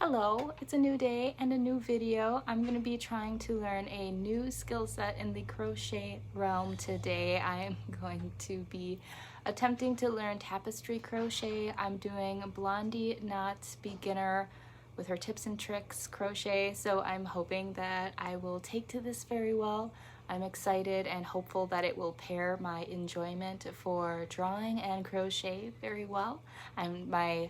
Hello, it's a new day and a new video. I'm going to be trying to learn a new skill set in the crochet realm today. I am going to be attempting to learn tapestry crochet. I'm doing Blondie Knots Beginner with her tips and tricks crochet, so I'm hoping that I will take to this very well. I'm excited and hopeful that it will pair my enjoyment for drawing and crochet very well. My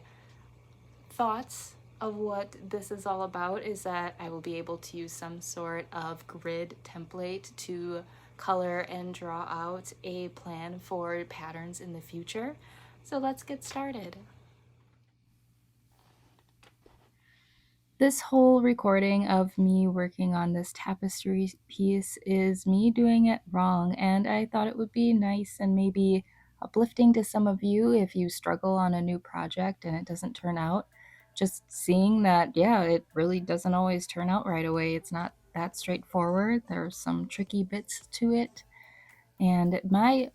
thoughts of what this is all about is that I will be able to use some sort of grid template to color and draw out a plan for patterns in the future. So let's get started. This whole recording of me working on this tapestry piece is me doing it wrong, and I thought it would be nice and maybe uplifting to some of you if you struggle on a new project and it doesn't turn out. Just seeing that, yeah, it really doesn't always turn out right away. It's not that straightforward. There's some tricky bits to it. And my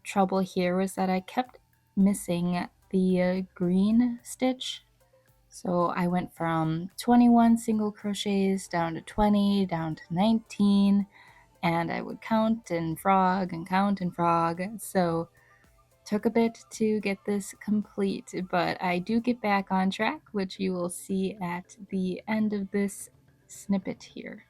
trouble here was that I kept missing the green stitch, so I went from 21 single crochets down to 20, down to 19, and I would count and frog and count and frog. So took a bit to get this complete, but I do get back on track, which you will see at the end of this snippet here.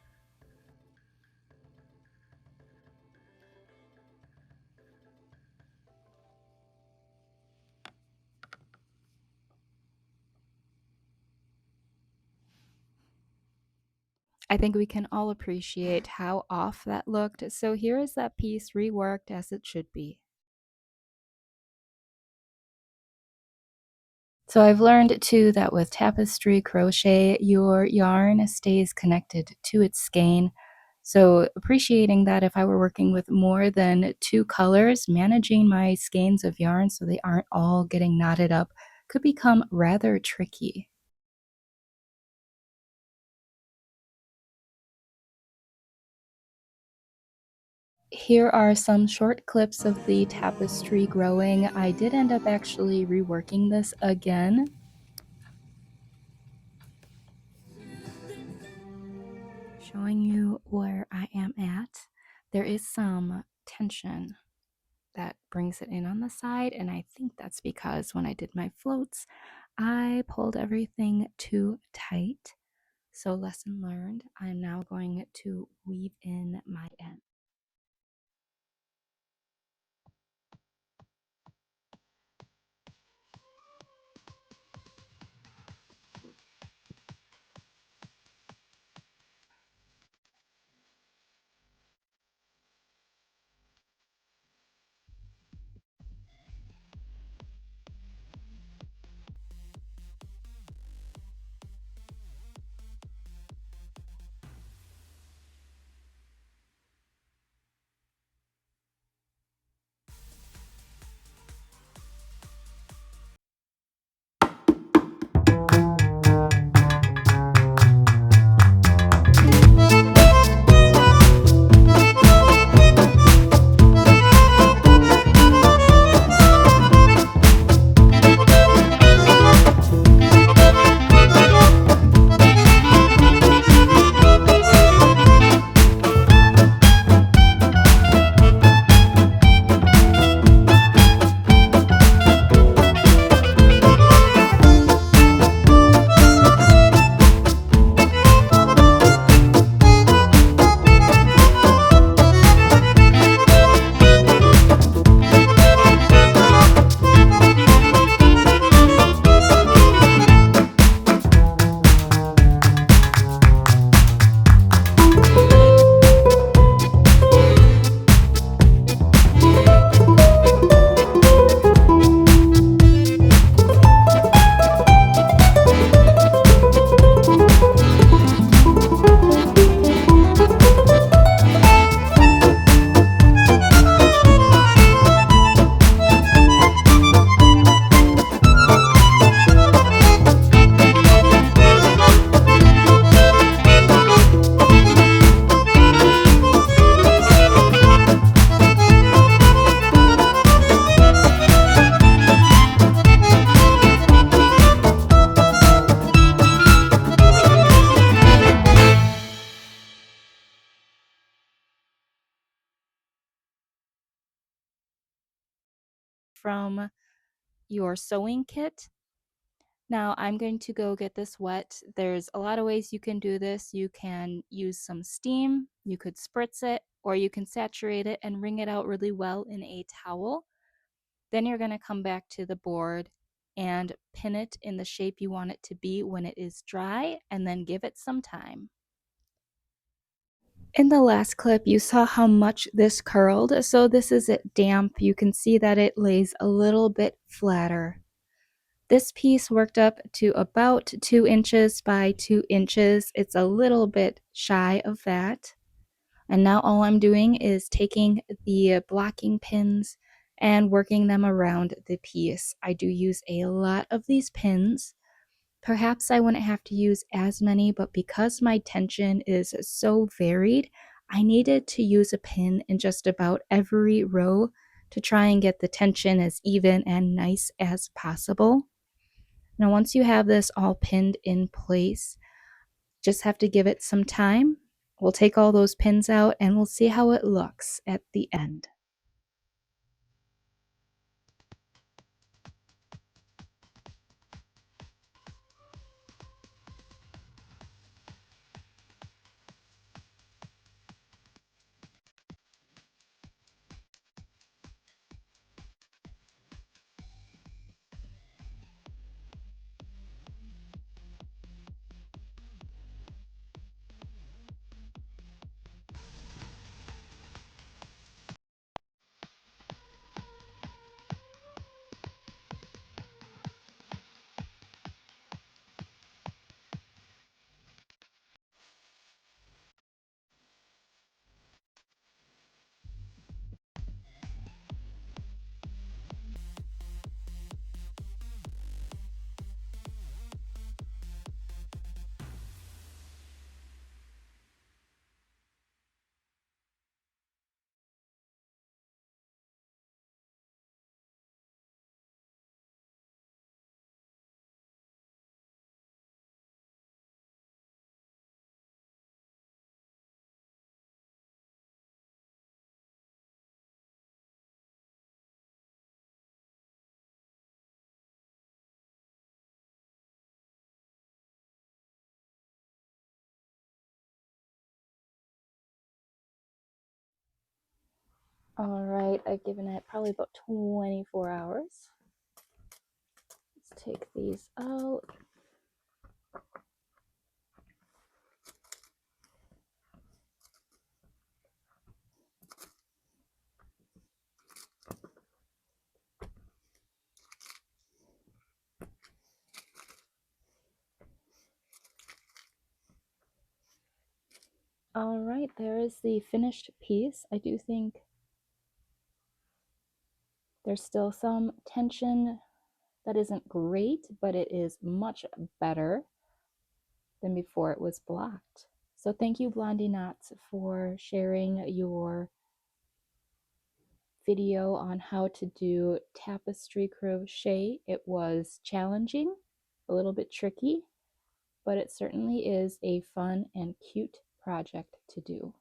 I think we can all appreciate how off that looked. So here is that piece reworked as it should be. So I've learned too that with tapestry crochet, your yarn stays connected to its skein. So appreciating that if I were working with more than two colors, managing my skeins of yarn so they aren't all getting knotted up could become rather tricky. Here are some short clips of the tapestry growing. I did end up actually reworking this again, showing you where I am at. There is some tension that brings it in on the side, and I think that's because when I did my floats, I pulled everything too tight. So lesson learned, I'm now going to weave in my end. from your sewing kit. Now I'm going to go get this wet. There's a lot of ways you can do this. You can use some steam, you could spritz it, or you can saturate it and wring it out really well in a towel. Then you're going to come back to the board and pin it in the shape you want it to be when it is dry, and then give it some time. In the last clip, you saw how much this curled, so this is it damp. You can see that it lays a little bit flatter. This piece worked up to about 2 inches by 2 inches. It's a little bit shy of that. And now all I'm doing is taking the blocking pins and working them around the piece. I do use a lot of these pins. Perhaps I wouldn't have to use as many, but because my tension is so varied, I needed to use a pin in just about every row to try and get the tension as even and nice as possible. Now, once you have this all pinned in place, just have to give it some time. We'll take all those pins out and we'll see how it looks at the end. All right, I've given it probably about 24 hours. Let's take these out. All right, there is the finished piece. I do think there's still some tension that isn't great, but it is much better than before it was blocked. So thank you, Blondie Knots, for sharing your video on how to do tapestry crochet. It was challenging, a little bit tricky, but it certainly is a fun and cute project to do.